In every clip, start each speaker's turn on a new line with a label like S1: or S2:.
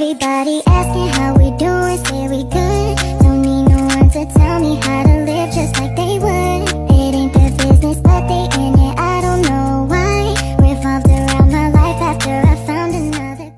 S1: Everybody asking how we doing, say we good. Don't need no one to tell me how to live just like they would. It ain't their business, but they in it, I don't know why. Revolved around my life after I found another.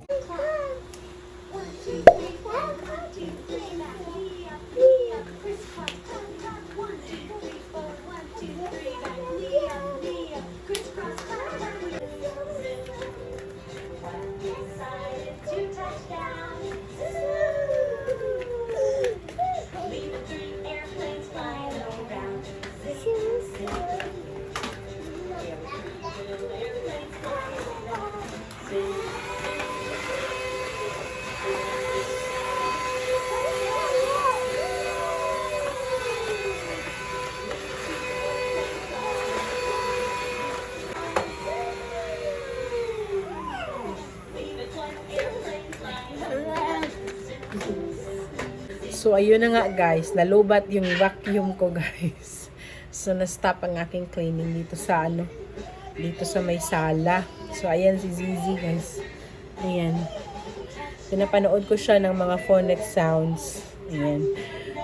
S2: So, ayun na nga guys, nalubat yung vacuum ko guys. So, na-stop ang aking cleaning dito sa dito sa may sala. So, ayan si Zizi guys. Ayan. Pinapanood ko siya ng mga phonics sounds. Ayan.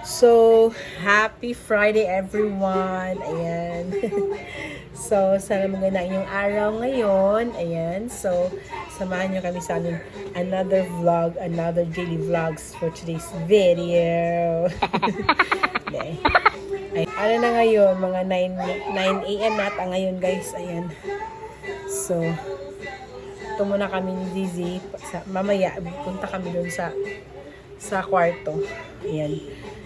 S2: So, happy Friday everyone. Ayan. So, sana maganda yung araw ngayon. Ayan. So, samahan nyo kami sa another vlog, another daily vlogs for today's video. Okay. Ay, ano na ngayon? Mga 9 a.m. na ata ngayon guys. Ayan. So, ito muna kami ni Zizi. Mamaya, punta kami dun sa kwarto. Ayan.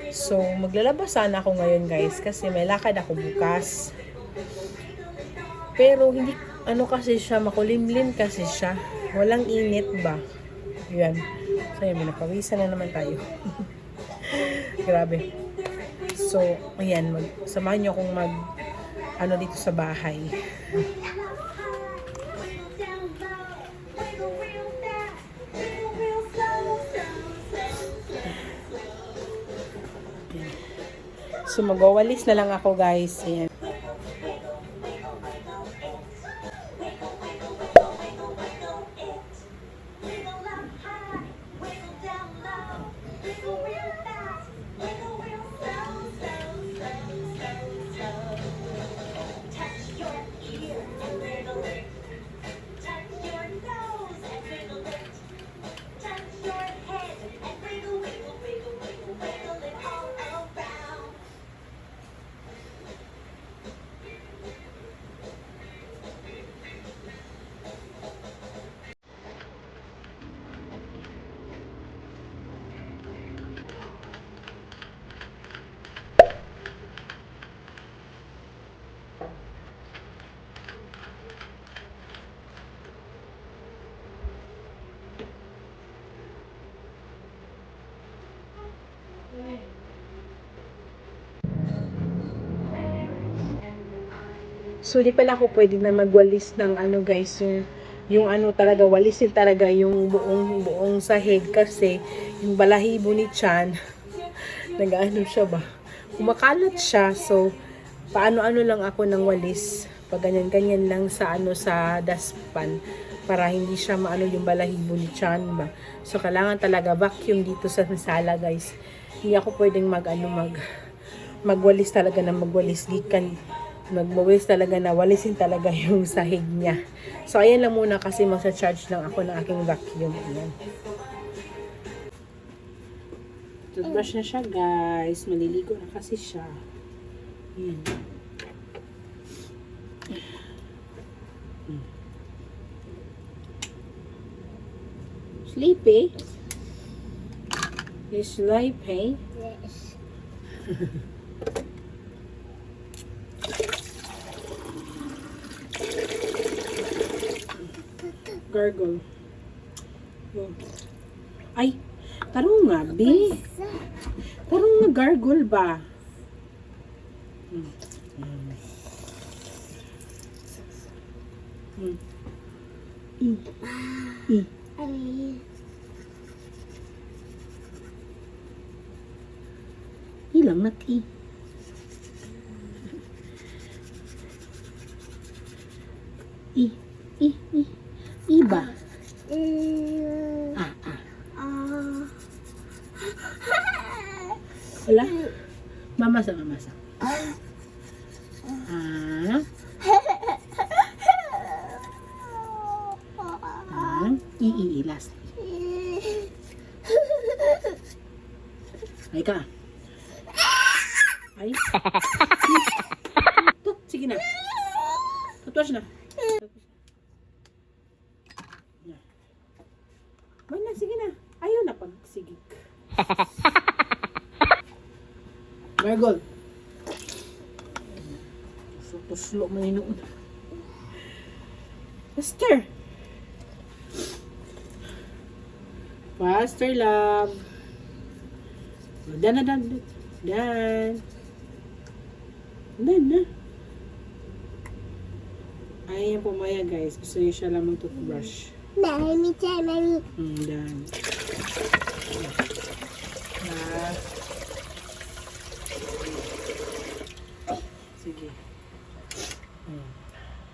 S2: So, maglalabas sana ako ngayon guys kasi may lakad ako bukas. Pero hindi, kasi siya, makulimlim kasi siya. Walang init ba? Yan. So, yan, pinapawisan na naman tayo. Grabe. So, ayan, samahan nyo akong dito sa bahay. So, magwawalis na lang ako guys. Ayan. So, di pala ako pwede na magwalis ng guys, yung talaga, walisin talaga yung buong sahig kasi yung balahibo ni Chan, siya ba? Kumakalat siya, so, paano-ano lang ako ng walis, pag ganyan-ganyan lang sa sa dustpan, para hindi siya maano yung balahibo ni Chan ba? So, kailangan talaga vacuum dito sa sala guys. Hindi ako pwedeng magwalis talaga na magwalis gikan. Magwalis talaga na walisin talaga yung sahig niya. So, ayan lang muna kasi magsa-charge lang ako ng aking vacuum. Ayan. Toothbrush na siya guys. Maliligo na kasi siya. Ayan. Sleepy? You sleepy?
S1: Yes.
S2: Gargle. Ay, tarong nga, B. Tarong nga, gargle ba? Ilang nati. Iba. Wala? Mamasa. Last. Ay ka. Ay. Sige na. Tatuwas na. May na, sige na. Ayaw na pagsigig. Margol. Tuslo mo yun. Faster. Faster, love. Dan. Dan na. Ayaw pumaya, guys. Gusto niya siya lamang toothbrush.
S1: Mami.
S2: Dan. Sige.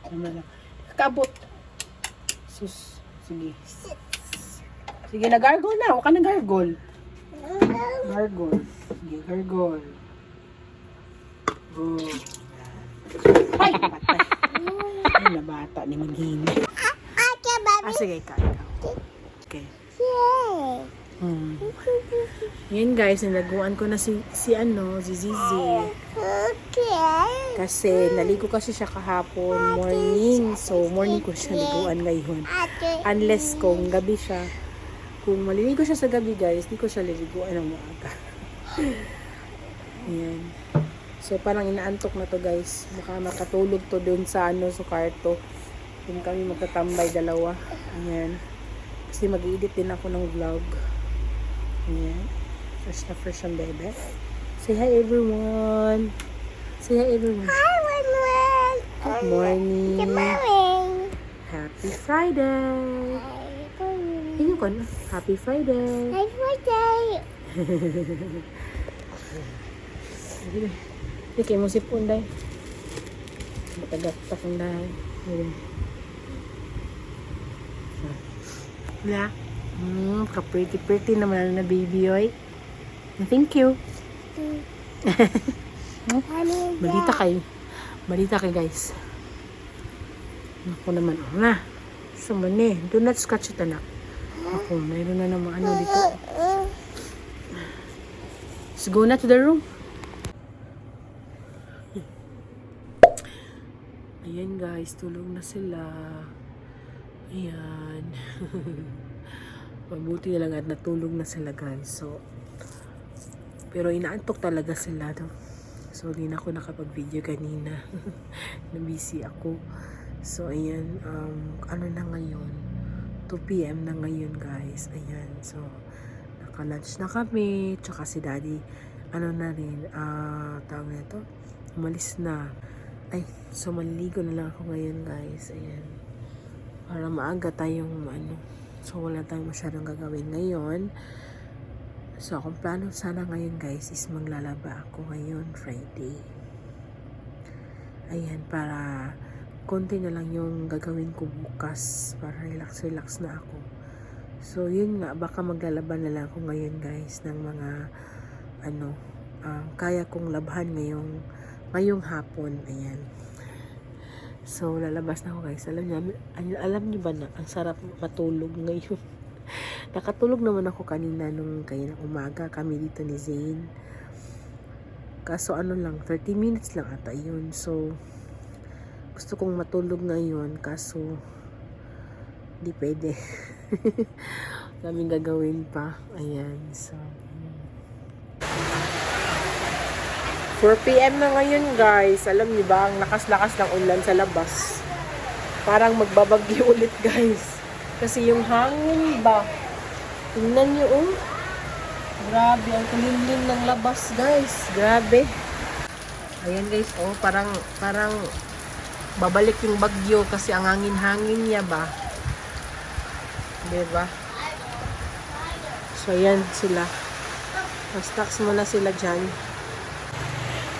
S2: Tama lang. Kabot. Sus. Sige. Sige, nag-gargle na. Huwag ka nag-gargle. Gargle. Sige, gargle. Go. Ay! Patay. Ay, nabata ni maghina. Sige, ikaw. Okay. Yan guys, nilaguan ko na si Zizi. Kasi naligo kasi siya kahapon morning. So morning ko siya liguan ngayon. Unless kung gabi siya. Kung maliligo siya sa gabi guys, di ko siya liliguan ng maaga. Yan. So parang inaantok na to guys. Baka makatulog to dun sa sa kwarto. Kung kami magtatambay dalawa. Ayan. Kasi mag-edit din ako ng vlog. Ayan. Fresh ang bebe. Say hi everyone. Say hi everyone.
S1: Hi, everyone.
S2: Good morning.
S1: Good morning.
S2: Happy Friday. Inyo ko na. Happy Friday.
S1: Happy Friday.
S2: Hindi kayo mo sipon dahi. Matagak-tak ang dahi. Wala. Ka-pretty naman na baby, oy. Thank you. Balita kay guys. Ako naman, na. Sumane. Do not scratch it, anak. Ako, mayroon na naman dito. Let's go na to the room. Ayan guys, tulog na sila. Ayan. Mabuti na lang at natulog na sila guys. So, pero inaantok talaga sila. No? So, hindi na ako nakapag-video kanina. Nabusy ako. So, ayan. Ano na ngayon? 2 PM na ngayon guys. Ayan. So, naka-lunch na kami. Tsaka si daddy, ano na rin, tawag na ito, umalis na. Ay, so maliligo na lang ako ngayon guys. Ayan. Para maaga tayong so wala tayong masyadong gagawin ngayon. So akong plano sana ngayon guys is maglalaba ako ngayon Friday. Ayan, para konti na lang yung gagawin ko bukas para relax na ako. So yun nga, baka maglalaba na lang ako ngayon guys ng mga kaya kong labhan ngayong hapon. Ayan. So, lalabas na ako guys. Alam niyo ba na ang sarap matulog ngayon? Nakatulog naman ako kanina nung umaga kami dito ni Zane. Kaso lang, 30 minutes lang ata yun. So, gusto kong matulog ngayon. Kaso, di pwede. Daming gagawin pa. Ayan. So, 4 PM na ngayon guys. Alam niyo ba, ang lakas-lakas ng ulan sa labas. Parang magbabagyo ulit guys. Kasi yung hangin ba. Tingnan niyo Grabe, ang kulimlim ng labas guys. Grabe. Ayan guys, parang babalik yung bagyo kasi ang hangin-hangin niya ba. Diba? So ayan sila. Mas-tax muna sila dyan.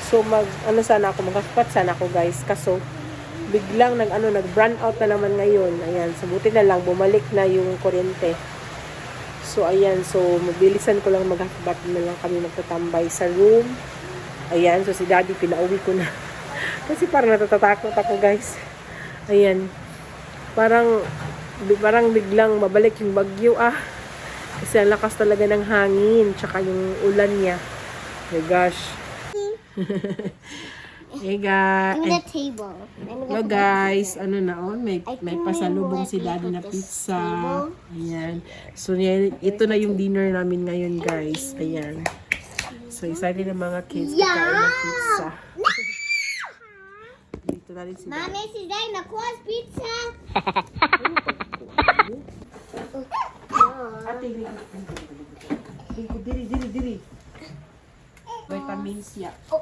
S2: So sana ako, magkapat sana ako guys. Kaso, biglang nag-brand out na naman ngayon. Ayan, so buti na lang, bumalik na yung kuryente. So, ayan. So, magbilisan ko lang maghakbat na lang kami magtatambay sa room. Ayan. So, si daddy, pinauwi ko na. Kasi parang natatakot ako, guys. Ayan. Parang biglang mabalik yung bagyo, Kasi ang lakas talaga ng hangin. Tsaka yung ulan niya. Oh my gosh. Hey, guys.
S1: I'm the table.
S2: Hello guys, ano na may
S1: think
S2: pasalubong
S1: we
S2: si
S1: will
S2: daddy na
S1: put this
S2: pizza.
S1: table.
S2: Ayan. So ito na yung dinner namin ngayon guys. Ayan. So excited ng mga kids kakain ng pizza. Dito na rin si daddy.
S1: Mommy, si Day, nakuha ang pizza.
S2: Ate, diri. Vitamins ya.
S1: Oh,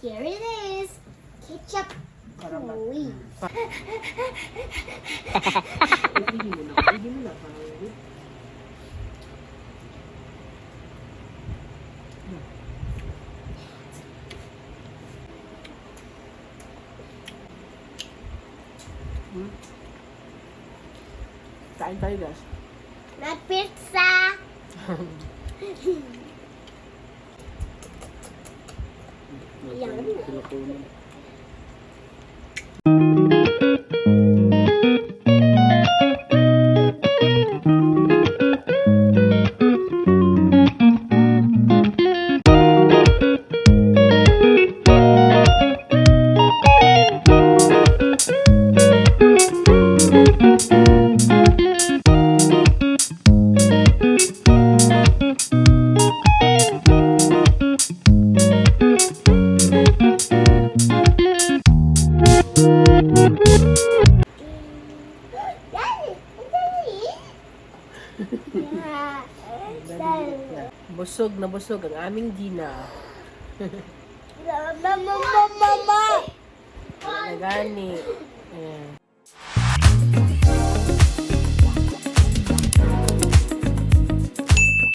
S1: here it is. Ketchup. Uy.
S2: Hindi mo na. Kain tayo guys.
S1: Not pizza. Yum.
S2: Busog ang aming dinner.
S1: Mama.
S2: Nagani. Ayan.